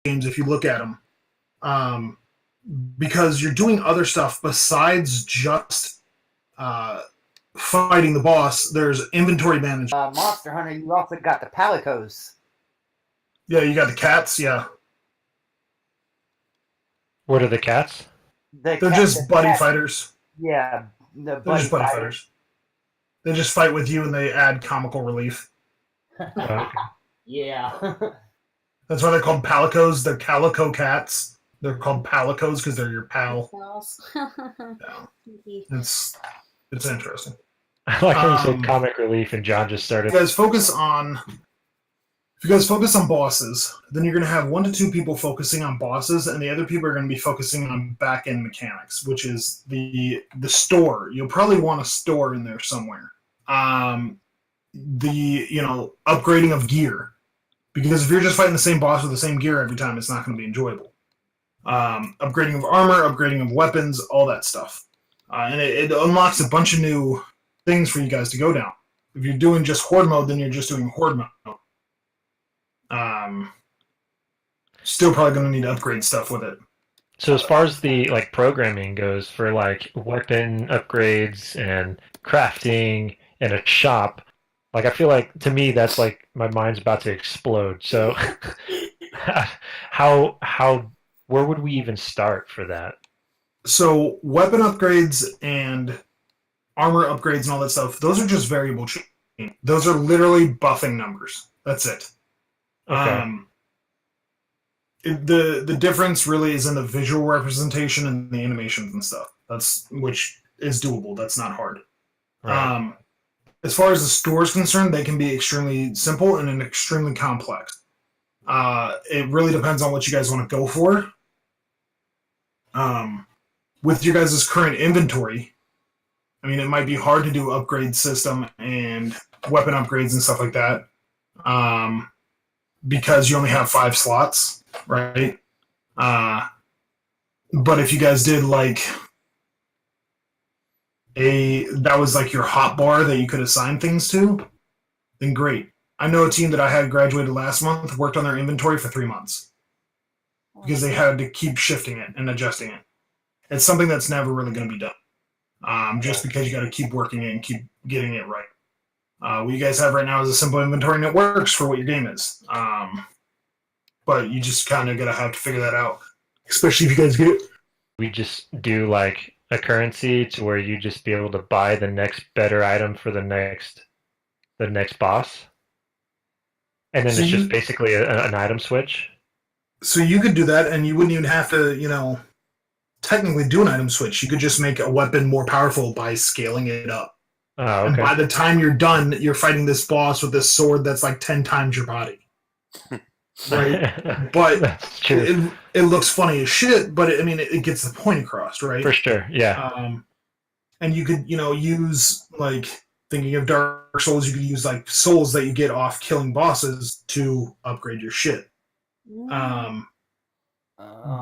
games, if you look at them, because you're doing other stuff besides just fighting the boss. There's inventory management. Monster Hunter, you also got the palicos. Yeah, you got the cats. Yeah. What are the cats? They're just buddy fighters. Yeah, they're just buddy fighters. They just fight with you and they add comical relief. Okay. Yeah. That's why they're called palicos. They're calico cats. They're called palicos because they're your pal. Yeah. It's interesting. I like how you said comic relief and John just started. If you guys focus on bosses, then you're going to have 1 to 2 people focusing on bosses, and the other people are going to be focusing on back-end mechanics, which is the store. You'll probably want a store in there somewhere. Upgrading of gear. Because if you're just fighting the same boss with the same gear every time, it's not going to be enjoyable. Upgrading of armor, upgrading of weapons, all that stuff. And it unlocks a bunch of new things for you guys to go down. If you're doing just horde mode, then you're just doing horde mode. Still probably going to need to upgrade stuff with it. So as far as the programming goes for weapon upgrades and crafting and a shop, I feel like to me that's my mind's about to explode. So where would we even start for that? So weapon upgrades and armor upgrades and all that stuff, those are just variable change. Those are literally buffing numbers. That's it. Okay. The difference really is in the visual representation and the animations and stuff. Which is doable. That's not hard. Right. As far as the store is concerned, they can be extremely simple and extremely complex. It really depends on what you guys want to go for. With your guys' current inventory, it might be hard to do upgrade system and weapon upgrades and stuff like that. Because you only have 5 slots, right? But if you guys did that was your hot bar that you could assign things to, then great. I know a team that I had graduated last month worked on their inventory for 3 months because they had to keep shifting it and adjusting it. It's something that's never really going to be done, just because you got to keep working it and keep getting it right. What you guys have right now is a simple inventory and it works for what your game is. But you just kind of got to have to figure that out, especially if you guys get... We just do a currency to where you just be able to buy the next better item for the next boss. And then it's just basically an item switch. So you could do that and you wouldn't even have to, technically do an item switch. You could just make a weapon more powerful by scaling it up. Oh, okay. And by the time you're done, you're fighting this boss with this sword that's 10 times your body. Right? But that's true. It looks funny as shit, but it gets the point across, right? For sure, yeah. And you could, use, thinking of Dark Souls, you could use, souls that you get off killing bosses to upgrade your shit.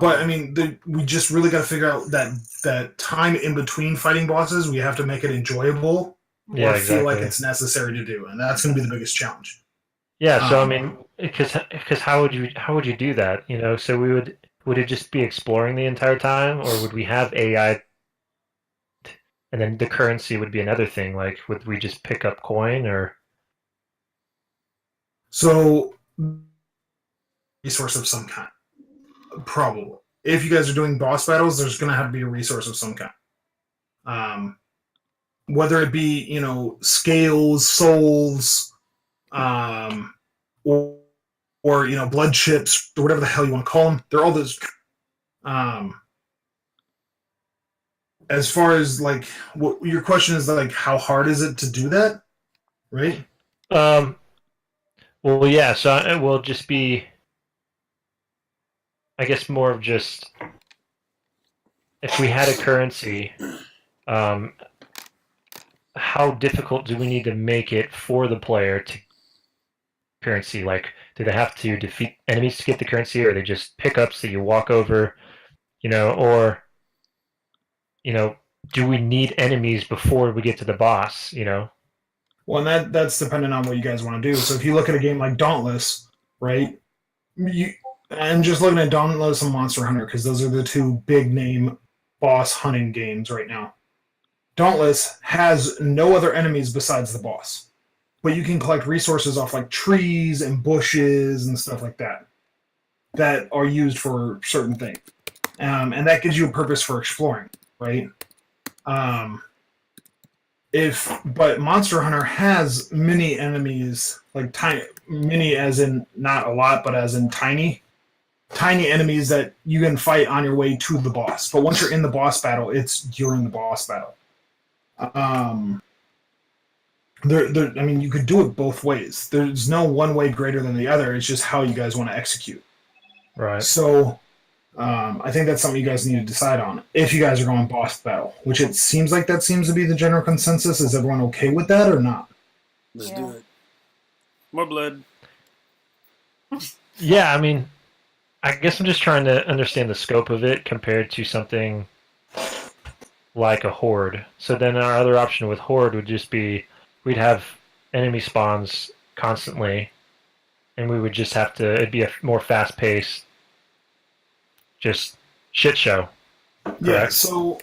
But we just really got to figure out that time in between fighting bosses. We have to make it enjoyable, or feel like it's necessary to do, and that's going to be the biggest challenge. Yeah. So because how would you do that? So would it just be exploring the entire time, or would we have AI? And then the currency would be another thing. Would we just pick up coin or? So, resource of some kind. Probably. If you guys are doing boss battles, there's going to have to be a resource of some kind. Whether it be, scales, souls, or blood chips, or whatever the hell you want to call them. They're all those. As far as, what your question is, how hard is it to do that? Right? Well, yeah, so it will just be... I guess more of just if we had a currency, how difficult do we need to make it for the player to currency? Do they have to defeat enemies to get the currency, or are they just pickups that you walk over, or do we need enemies before we get to the boss, Well, and that's dependent on what you guys want to do. So if you look at a game like Dauntless, right? And just looking at Dauntless and Monster Hunter, because those are the two big name boss hunting games right now. Dauntless has no other enemies besides the boss. But you can collect resources off like trees and bushes and stuff like that that are used for certain things. And that gives you a purpose for exploring, right? But Monster Hunter has many enemies, like tiny, many as in not a lot, but as in tiny enemies that you can fight on your way to the boss. But once you're in the boss battle, it's during the boss battle. I mean, you could do it both ways. There's no one way greater than the other. It's just how you guys want to execute. Right. So, I think that's something you guys need to decide on if you guys are going boss battle, which it seems like that seems to be the general consensus. Is everyone okay with that or not? Let's Yeah. do it. More blood. Yeah, I mean, I guess I'm just trying to understand the scope of it compared to something like a horde. So then our other option with horde would just be we'd have enemy spawns constantly, and we would just have to. It'd be a more fast-paced, just shit show. Yeah. Correct. So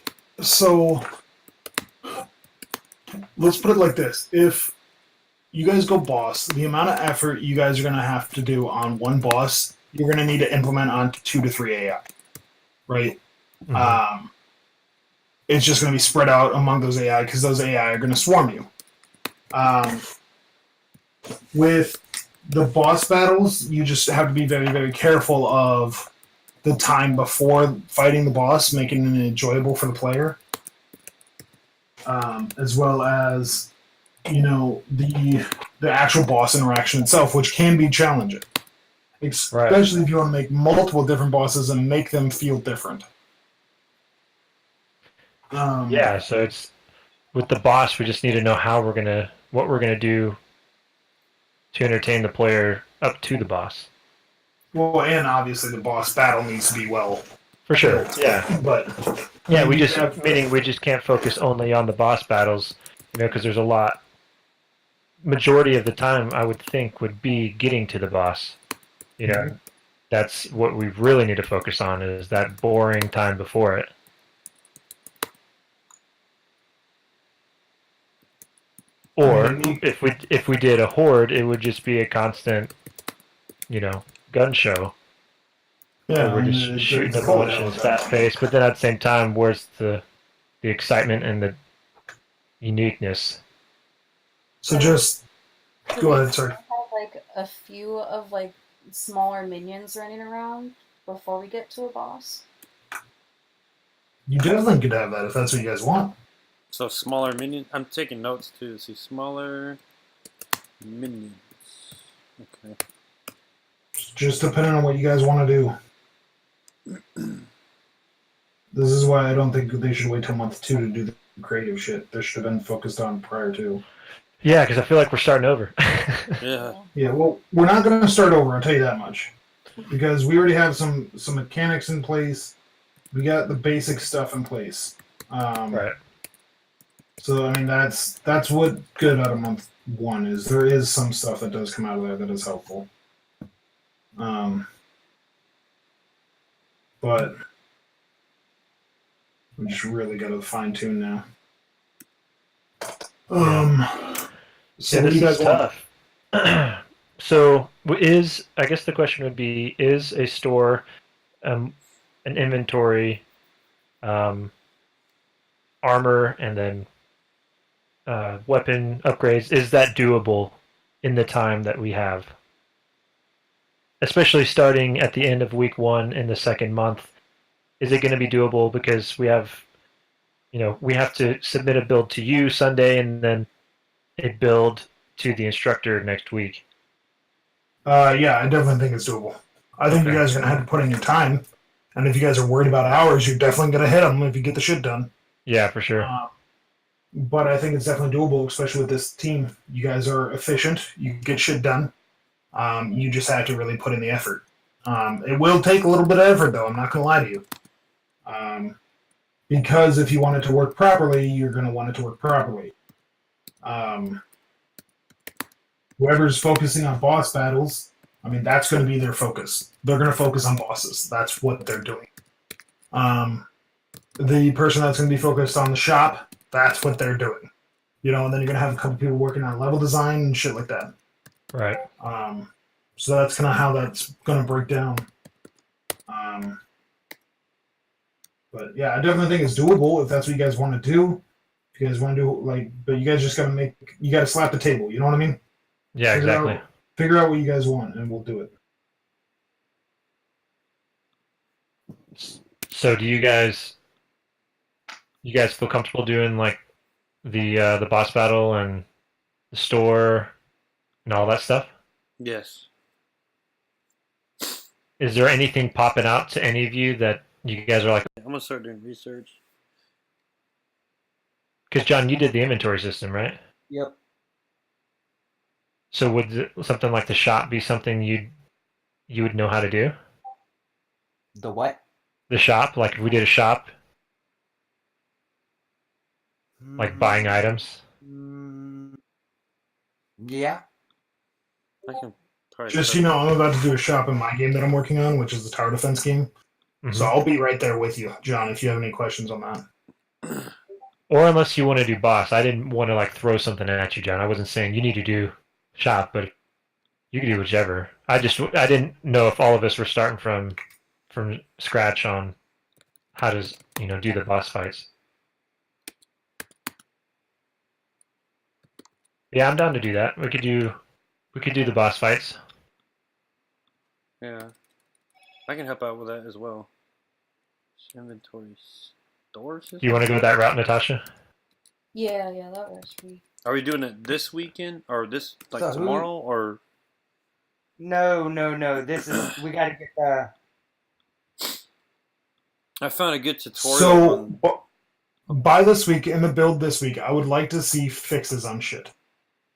let's put it like this: if you guys go boss, the amount of effort you guys are going to have to do on one boss, you're going to need to implement on 2 to 3 AI, right? Mhm. It's just going to be spread out among those AI because those AI are going to swarm you. With the boss battles, you just have to be very, very careful of the time before fighting the boss, making it enjoyable for the player, as well as the actual boss interaction itself, which can be challenging, especially if you want to make multiple different bosses and make them feel different. Yeah, so it's with the boss. We just need to know what we're gonna do to entertain the player up to the boss. Well, and obviously the boss battle needs to be well. For sure. built. Yeah. But Yeah, we you just have- meaning we just can't focus only on the boss battles, because there's a lot. Majority of the time, I would think, would be getting to the boss. That's what we really need to focus on is that boring time before it. Or if we did a horde, it would just be a constant, gun show. yeah, We're I mean, just shooting it's a cold bunch out in with fast that. pace. But then at the same time, where's the excitement and the uniqueness? So just Could go we ahead, sorry. have like a few of like smaller minions running around before we get to a boss? You definitely could have that if that's what you guys want. So smaller minions. I'm taking notes too. See, smaller minions. Okay. Just depending on what you guys want to do. This is why I don't think they should wait till month 2 to do the creative shit. They should have been focused on prior to. Yeah, because I feel like we're starting over. Yeah. Yeah, well, we're not going to start over. I'll tell you that much, because we already have some mechanics in place. We got the basic stuff in place. Right. So I mean, that's what good out of month 1 is. There is some stuff that does come out of there that is helpful. But we just really got to fine tune now. So Yeah, what do this you is guys want? tough. So I guess the question would be, is a store, an inventory, armor, and then weapon upgrades, is that doable in the time that we have? Especially starting at the end of week 1 in the second month, is it going to be doable because we have to submit a build to you Sunday and then a build to the instructor next week? Yeah, I definitely think it's doable. I think you Okay. guys are going to have to put in your time. And if you guys are worried about hours, you're definitely going to hit them if you get the shit done. Yeah, for sure. But I think it's definitely doable, especially with this team. You guys are efficient. You get shit done. You just have to really put in the effort. It will take a little bit of effort, though. I'm not going to lie to you. Because if you want it to work properly, you're going to want it to work properly. Whoever's focusing on boss battles, I mean, that's going to be their focus. They're going to focus on bosses. That's what they're doing. The person that's going to be focused on the shop, that's what they're doing. You know, and then you're going to have a couple people working on level design and shit like that. Right. So that's kind of how that's going to break down. But yeah, I definitely think it's doable if that's what you guys want to do. If you guys want to do but you guys just got to you got to slap the table. You know what I mean? Yeah, exactly. Figure out what you guys want, and we'll do it. So do you guys feel comfortable doing like the boss battle and the store and all that stuff? Yes. Is there anything popping out to any of you that you guys are like? I'm gonna start doing research. Because John, you did the inventory system, right? Yep. So would something like the shop be something you would know how to do? The what? The shop, like if we did a shop, like buying items. Yeah. I can probably Just start- I'm about to do a shop in my game that I'm working on, which is the tower defense game. Mhm. So I'll be right there with you, John, if you have any questions on that. Or unless you want to do boss, I didn't want to like throw something at you, John. I wasn't saying you need to do shop, but you can do whichever. I didn't know if all of us were starting from scratch on how to do the boss fights. Yeah, I'm down to do that. We could do the boss fights. Yeah. I can help out with that as well. Inventory store system? Do you want to go that route, Natasha? Yeah, that works for me. Are we doing it this weekend or this So who- tomorrow or? No. This is we got to get the. I found a good tutorial. So on- by this week, in the build this week, I would like to see fixes on shit.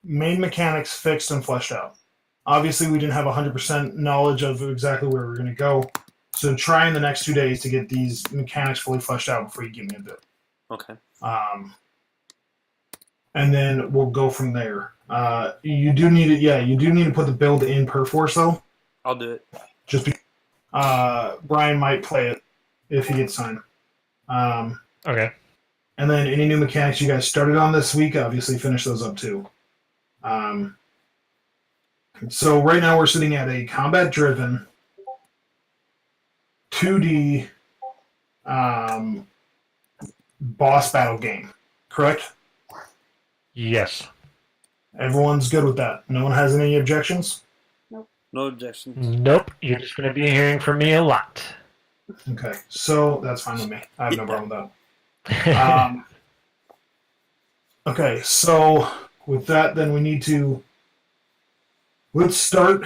Main mechanics fixed and fleshed out. Obviously, we didn't have 100% knowledge of exactly where we're going to go. So try in the next 2 days to get these mechanics fully fleshed out before you give me a build. Okay. And then we'll go from there. You do need it. Yeah, you do need to put the build in Perforce though. I'll do it. Just because Brian might play it if he gets time. Okay. And then any new mechanics you guys started on this week, obviously finish those up too. So right now we're sitting at a combat-driven 2D boss battle game, correct? Yes. Everyone's good with that. No one has any objections? No objections. Nope. You're just going to be hearing from me a lot. Okay, so that's fine with me. I have no problem with that. Okay, so with that, then we need to. Let's start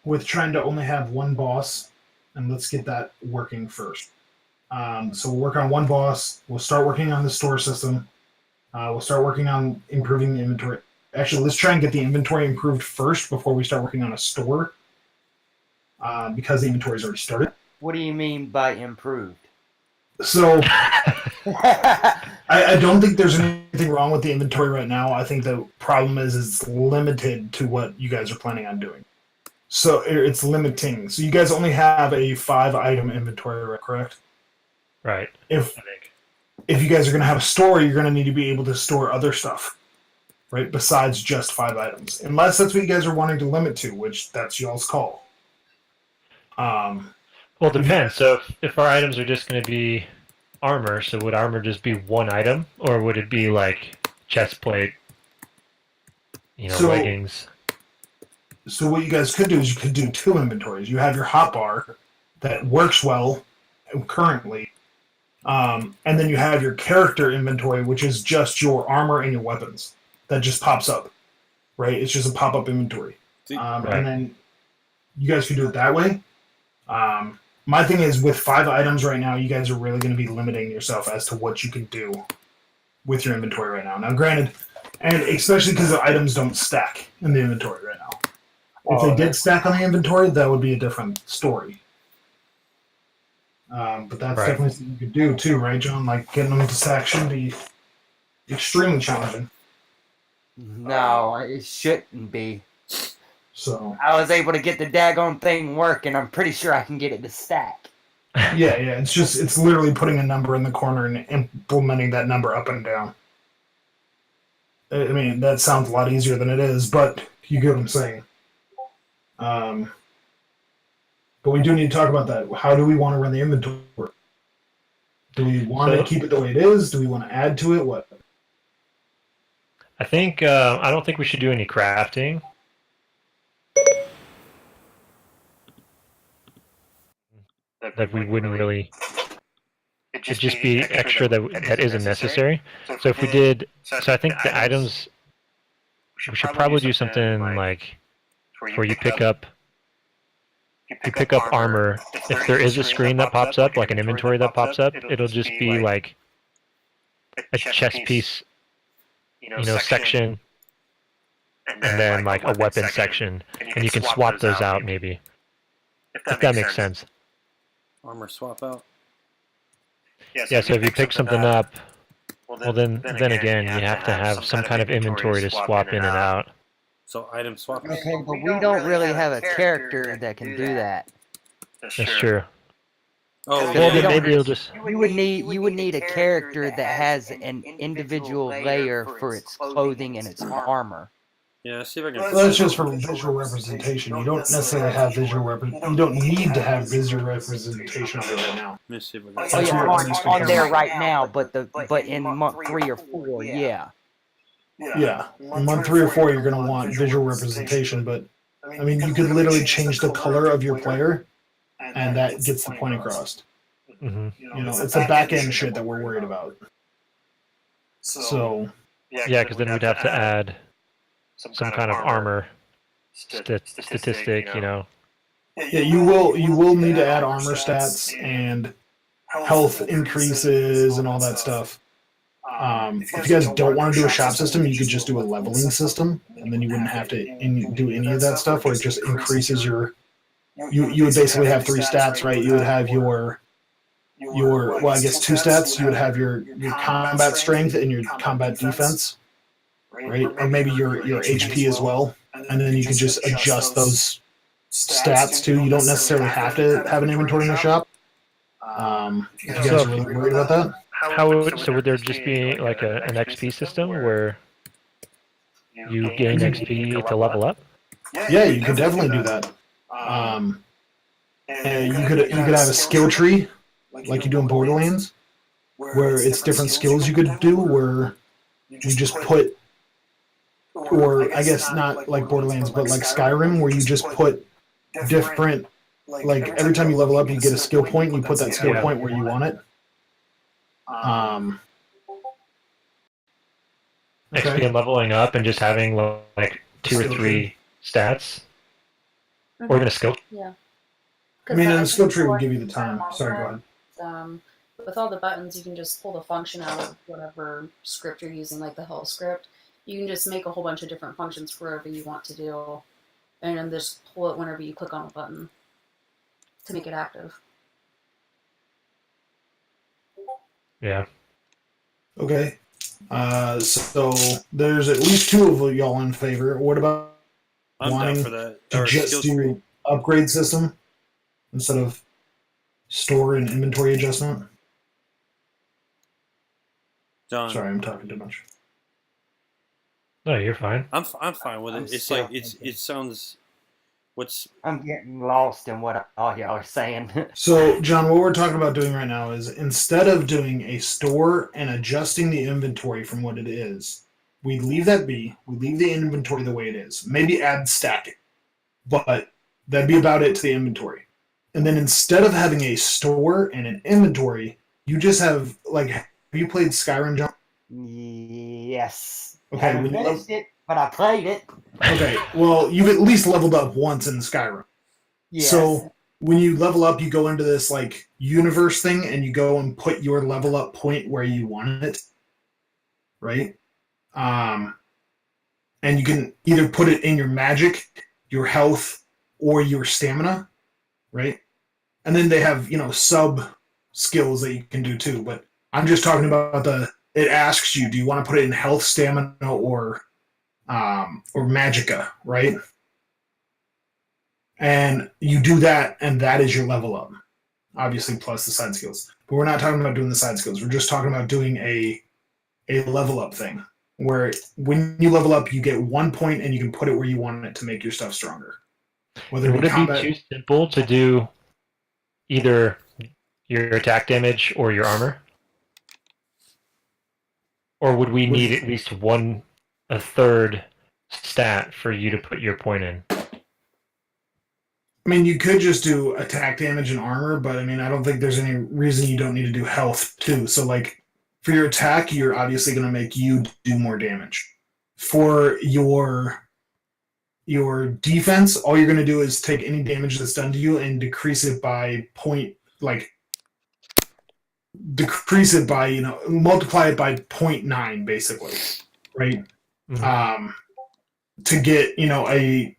with trying to only have one boss, and let's get that working first. So we'll work on one boss. We'll start working on the store system. We'll start working on improving the inventory. Actually, let's try and get the inventory improved first before we start working on a store, because the inventory's already started. What do you mean by improved? So I don't think there's anything wrong with the inventory right now. I think the problem is it's limited to what you guys are planning on doing. So it's limiting. So you guys only have a 5-item inventory, correct? Right. If you guys are going to have a store, you're going to need to be able to store other stuff, right? Besides just 5 items. Unless that's what you guys are wanting to limit to, which that's y'all's call. Well, it depends. So if our items are just going to be armor, so would armor just be one item, or would it be like chest plate, leggings? So what you guys could do is you could do 2 inventories. You have your hotbar that works well currently, and then you have your character inventory, which is just your armor and your weapons. That just pops up, right? It's just a pop-up inventory. Right. And then you guys could do it that way. My thing is, with 5 items right now, you guys are really going to be limiting yourself as to what you can do with your inventory right now. Now, granted, and especially because the items don't stack in the inventory right now. If they did stack on the inventory, that would be a different story. But that's Right. definitely something you could do too, right, John? Like, getting them to stack shouldn't be extremely challenging. No, it shouldn't be. So I was able to get the daggone thing working. I'm pretty sure I can get it to stack. yeah, it's literally putting a number in the corner and implementing that number up and down. I mean, that sounds a lot easier than it is, but you get what I'm saying. But we do need to talk about that. How do we want to run the inventory? Do we want to keep it the way it is? Do we want to add to it? What? I think I don't think we should do any crafting. That we wouldn't really. It'd just be extra that isn't necessary. So if we did, so I think the items, we should probably do something like where you pick up armor. If there is a screen that pops up, like an inventory that pops up, it'll just be like a chest piece, section, and then like a weapon section, and you can swap those out maybe, if that makes sense. Armor swap out. Yeah, so if you pick something up, well then again, you have to have some kind of inventory to swap in and out. So item swap. Okay, but we don't really have a character that can do that. That's true. Oh, Well, Well, we then don't- maybe you'll just. You would need a character that has an individual layer for its clothing and its armor. yeah. See if I can. Well, that's just for visual representation. You don't necessarily have visual You don't need to have visual representation of it right now. Let me see if I Oh can. That's yeah, where it's on there become- right now, but in month 3 or 4, yeah. Yeah, in month 3 or 4, you're going to want visual representation, but I mean, you could literally change the color of your player, and that gets the point across. Mm-hmm. It's the back end shit that we're worried about. So, Yeah, because then we'd have to add some kind of armor statistic, yeah, you will need to add armor stats and health increases and all that stuff. If you guys don't want to do a shop system, you could just do a leveling system, and then you wouldn't have to do any of that stuff, where it just increases your. You would basically have 3 stats, right? You would have your well, I guess 2 stats. You would have your combat strength and your combat defense, right? Or maybe your HP as well, and then you could just adjust those stats too. You don't necessarily have to have an inventory in the shop. If you guys are really worried about that. So would there just be like an XP system where you gain XP to level up? Yeah, you could definitely do that. And you could have a skill tree like you do in Borderlands, where it's different skills you could do. Where you just put, or I guess not like Borderlands, but like Skyrim, where you just put different. Like every time you level up, you get a skill point, and you put that skill point where you want it. XP and leveling up and just having like 2 or 3 stats, or even a skill. Yeah. I mean, and the skill tree will give you the time. Sorry, go ahead. With all the buttons, you can just pull the function out of whatever script you're using, like the health script. You can just make a whole bunch of different functions for whatever you want to do, and then just pull it whenever you click on a button to make it active. Yeah. Okay. So there's at least 2 of y'all in favor. What about I'm wanting down for that. to Or just skills do tree. upgrade system instead of store and inventory adjustment? John. Sorry, I'm talking too much. No, you're fine. I'm fine with it. I'm It's still like it sounds. What's I'm getting lost in what all y'all are saying. So, John, what we're talking about doing right now is instead of doing a store and adjusting the inventory from what it is, we leave that be. We leave the inventory the way it is. Maybe add stacking, but that'd be about it to the inventory. And then instead of having a store and an inventory, you just have, like, have you played Skyrim, John? Yes. Okay, Haven't when you finished it, but I played it. Okay, well, you've at least leveled up once in Skyrim. Yes. So when you level up, you go into this like universe thing, and you go and put your level up point where you want it, right? And you can either put it in your magic, your health, or your stamina, right? And then they have sub skills that you can do too. But I'm just talking about it asks you, do you want to put it in health, stamina, or magicka, right? And you do that, and that is your level up. Obviously, plus the side skills. But we're not talking about doing the side skills. We're just talking about doing a level up thing, where when you level up, you get 1 point, and you can put it where you want it to make your stuff stronger. Whether Would it it be be combat, too simple to do either your attack damage or your armor? Or would we need at least a third stat for you to put your point in? I mean, you could just do attack damage and armor, but I mean, I don't think there's any reason you don't need to do health too. So, like, for your attack, you're obviously going to make you do more damage. For your defense, all you're going to do is take any damage that's done to you and decrease it by multiply it by 0.9, basically, right? Mhm. To get, a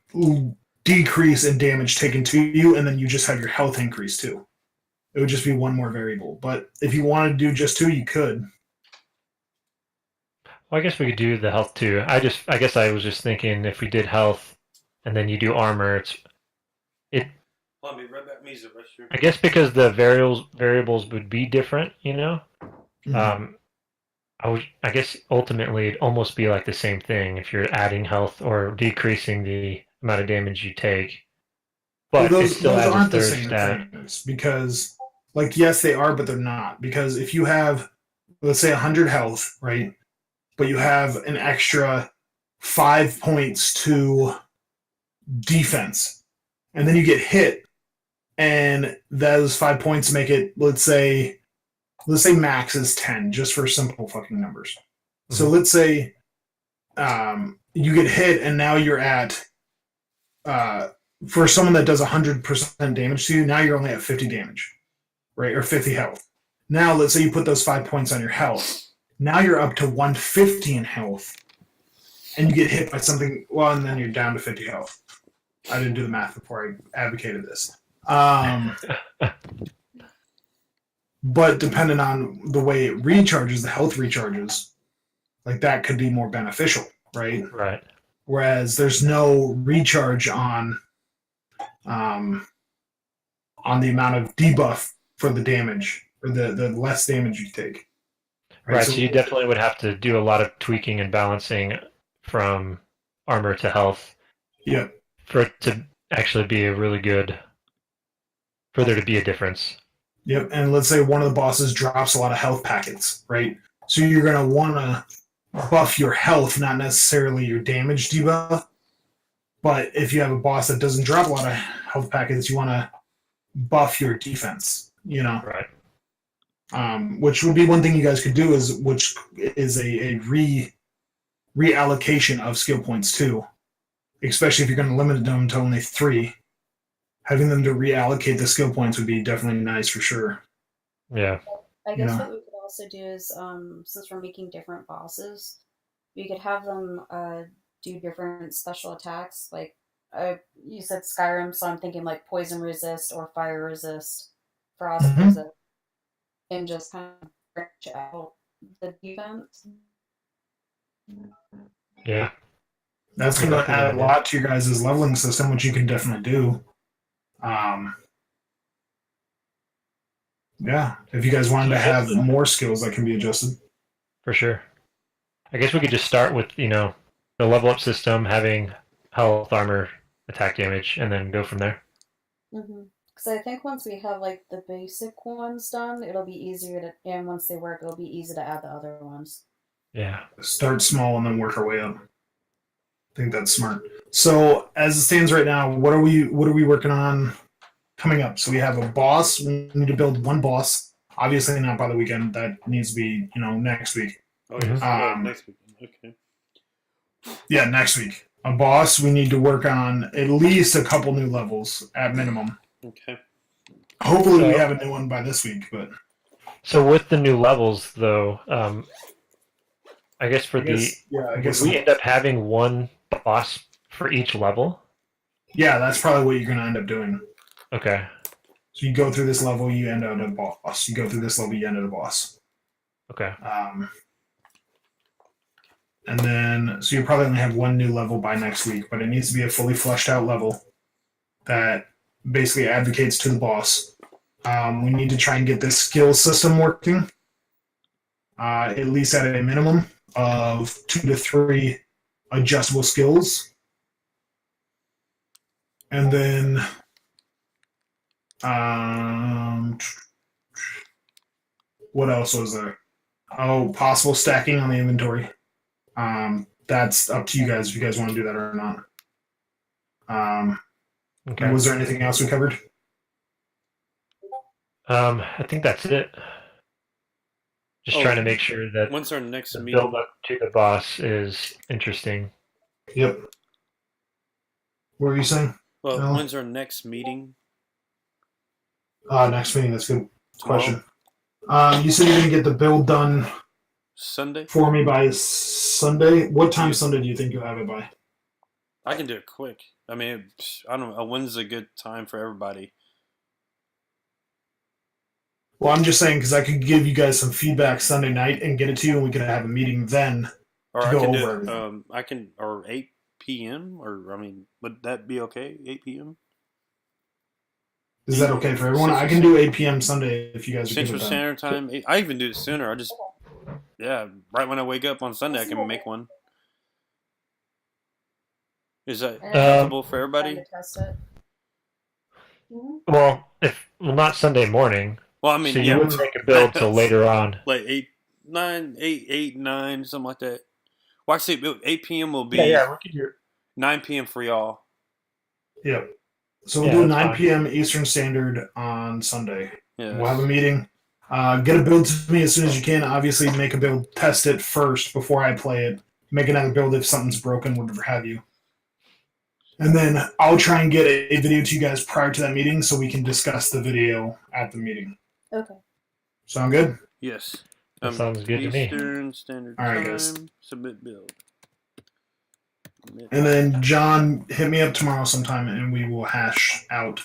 decrease in damage taken to you, and then you just have your health increase too. It would just be one more variable. But if you wanted to do just 2, you could. Well, I guess we could do the health too. I guess I was just thinking if we did health and then you do armor, Let me rub that music right here. I guess because the variables would be different, you know. Mhm. I guess ultimately it'd almost be like the same thing if you're adding health or decreasing the amount of damage you take. Well, But it still those adds a aren't the third same stat. things, because, like, yes, they are, but they're not. Because if you have, let's say, 100 health, right, but you have an extra 5 points to defense, and then you get hit, and those 5 points make it, let's say max is 10, just for simple fucking numbers. So Mhm. let's say you get hit, and now you're at for someone that does 100% damage to you, now you're only at 50 damage, right? Or 50 health. Now, let's say you put those 5 points on your health. Now you're up to 150 in health, and you get hit by something. Well, and then you're down to 50 health. I didn't do the math before I advocated this. But depending on the way it recharges, the health recharges, like, that could be more beneficial, right? Right. Whereas there's no recharge um, on the amount of debuff for the damage, or the less damage you take. Right. So So you definitely would have to do a lot of tweaking and balancing from armor to health yeah, for it to actually be a really good, for there to be a difference. yep. And let's say one of the bosses drops a lot of health packets, right? So you're gonna want to buff your health, not necessarily your damage debuff. But if you have a boss that doesn't drop a lot of health packets, you want to buff your defense. Right. Which would be one thing you guys could do, which is a reallocation of skill points too, especially if you're going to limit them to only 3. Having them to reallocate the skill points would be definitely nice for sure. Yeah. I guess Yeah. what we could also do is, since we're making different bosses, we could have them do different special attacks. Like, you said Skyrim, so I'm thinking like poison resist or fire resist, frost Mhm. resist, and just kind of branch out the defense. Yeah. That's going to That's a good add a idea. lot to your guys' leveling system, which you can definitely do. Yeah, if you guys wanted to have more skills that can be adjusted. For sure. I guess we could just start with, the level up system having health, armor, attack damage, and then go from there. Because I think once we have like the basic ones done, it'll be easier to, and once they work, it'll be easy to add the other ones. Yeah. Start small and then work our way up. I think that's smart. So as it stands right now, what are we working on coming up? So we have a boss. We need to build one boss. Obviously not by the weekend. That needs to be, next week. Oh, yes. Next week. Okay. Yeah, next week. A boss. We need to work on at least a couple new levels at minimum. Okay. Hopefully we have a new one by this week, but So with the new levels, though, I guess I guess we end up having one boss for each level. yeah, that's probably what you're gonna end up doing. Okay. So you go through this level, you end up at a boss. You go through this level, you end at a boss. Okay. And then, so you probably only have one new level by next week, but it needs to be a fully fleshed out level. that basically advocates to the boss. We need to try and get this skill system working, at least at a minimum of 2 to 3 adjustable skills. And then what else was there? Oh, possible stacking on the inventory. That's up to you guys if you guys want to do that or not. Okay. Was there anything else we covered? I think that's it. Just trying to make sure that When's our next the meeting? build up to the boss is interesting. Yep. What were you saying? Well, No. when's our next meeting? Next meeting. That's a good Tomorrow? question. You said you're gonna get the build done Sunday? for me by Sunday. What time Sunday do you think you'll have it by? I can do it quick. I mean, I don't know. When's a good time for everybody? Well, I'm just saying because I could give you guys some feedback Sunday night and get it to you, and we could have a meeting then. Or To I go can over do I can, or 8 p.m. Or I mean, would that be okay? 8 p.m. Is that okay for everyone? I can do 8 p.m. Sunday if you guys are good Central with that. Standard Time. I even do it sooner. Right when I wake up on Sunday, I can make one. Is that acceptable for everybody? Time to test it. Well, not Sunday morning. Well, I mean, So you yeah, wouldn't make a build till later on. like 8, 9, something like that. Well, actually, 8 p.m. will be We could do. 9 p.m. for y'all. Yep. So we'll Yeah, do that's 9 fine. p.m. Eastern Standard on Sunday. Yeah. We'll have a meeting. Get a build to me as soon as you can. Obviously, make a build, test it first before I play it. Make another build if something's broken, whatever have you. And then I'll try and get a video to you guys prior to that meeting so we can discuss the video at the meeting. Okay. Sound good? Yes. That sounds good to me. Eastern Standard All right, Time. guys. Submit build. And then John, hit me up tomorrow sometime, and we will hash out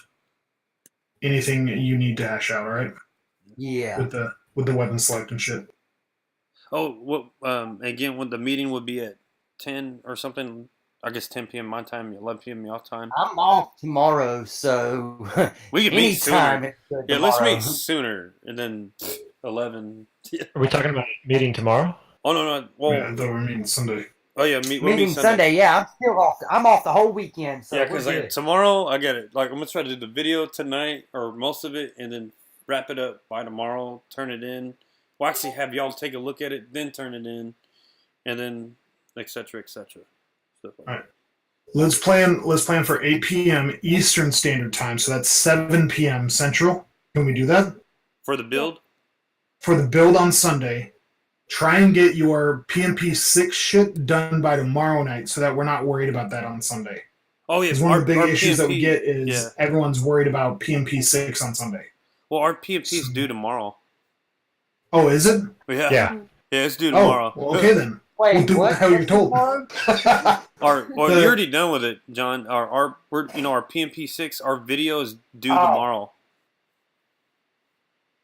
anything you need to hash out. All right? Yeah. With the weapon select and shit. Oh, what? Again, when the meeting would be at 10 or something. I guess 10 p.m. my time, 11 p.m. your time. I'm off tomorrow, so We can meet anytime. sooner. It's good Yeah, let's tomorrow. meet sooner, and then 11. Are we talking about meeting tomorrow? Oh no! Well, Yeah, I thought we were meeting Sunday. oh yeah, we'll Meeting meet Sunday. Yeah, I'm still off. I'm off the whole weekend. So Yeah, we're because good. tomorrow I get it. Like I'm gonna try to do the video tonight or most of it, and then wrap it up by tomorrow. Turn it in. Well, actually, have y'all take a look at it, then turn it in, and then etc. etc. Stuff like All right. Let's plan for 8 p.m. Eastern Standard Time. So that's 7 p.m. Central. Can we do that? for the build. For the build on Sunday, try and get your PMP 6 shit done by tomorrow night so that we're not worried about that on Sunday. Oh yeah, Because one of the big our issues that we PMP get is yeah. everyone's worried about PMP 6 on Sunday. Well, our PMP's due tomorrow. Oh, is it? Yeah, Yeah. it's due tomorrow. Oh, well, okay then. Wait, We'll do what the hell you're told. Well, you're already done with it, John. Our PMP 6, our video is due tomorrow.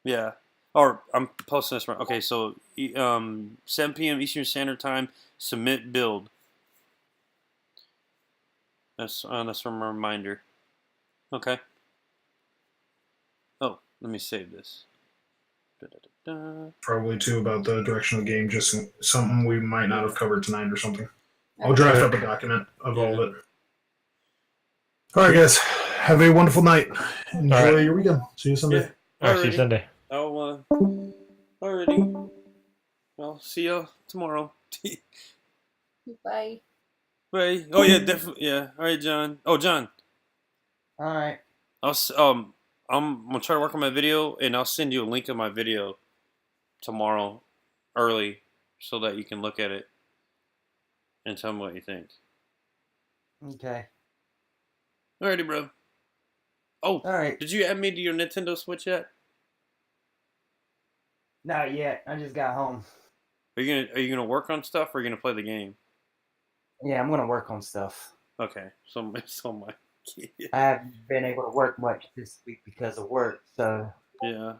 Yeah. Or I'm posting this right. Okay, so 7 p.m. Eastern Standard Time. Submit build. That's from a reminder. Okay. Oh, let me save this. Da-da-da-da. Probably too about the direction of the game, just something we might not have covered tonight or something. I'll draft up a document of all of it. All right, guys. Have a wonderful night. Enjoy All right. your weekend. See you Sunday. Yeah. All right, see you Alrighty. Sunday. Alrighty. I'll see you tomorrow. Bye. Bye. Oh yeah, definitely. Yeah. All right, John. Oh, John. All right. I'm gonna try to work on my video, and I'll send you a link of my video tomorrow, early, so that you can look at it and tell me what you think. Okay. Alrighty, bro. Oh, All right. did you add me to your Nintendo Switch yet? Not yet. I just got home. Are you gonna work on stuff, or are you gonna play the game? Yeah, I'm gonna work on stuff. Okay, so my I haven't been able to work much this week because of work. So yeah.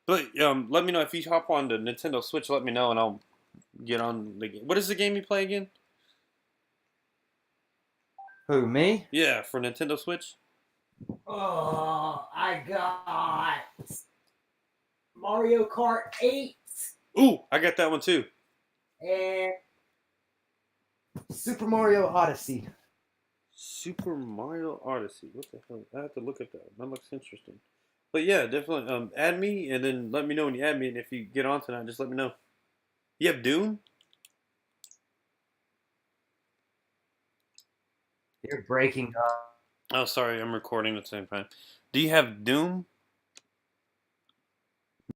But let me know if you hop on the Nintendo Switch. Let me know, and I'll get on the game. What is the game you play again? who, me? Yeah, for Nintendo Switch. Oh, I got Mario Kart 8 Ooh, I got that one too. and Super Mario Odyssey. Super Mario Odyssey. What the hell? I have to look at that. That looks interesting. But yeah, definitely. Add me and then let me know when you add me. And if you get on tonight, just let me know. You have Doom? You're breaking up. Oh, sorry, I'm recording at the same time. Do you have Doom?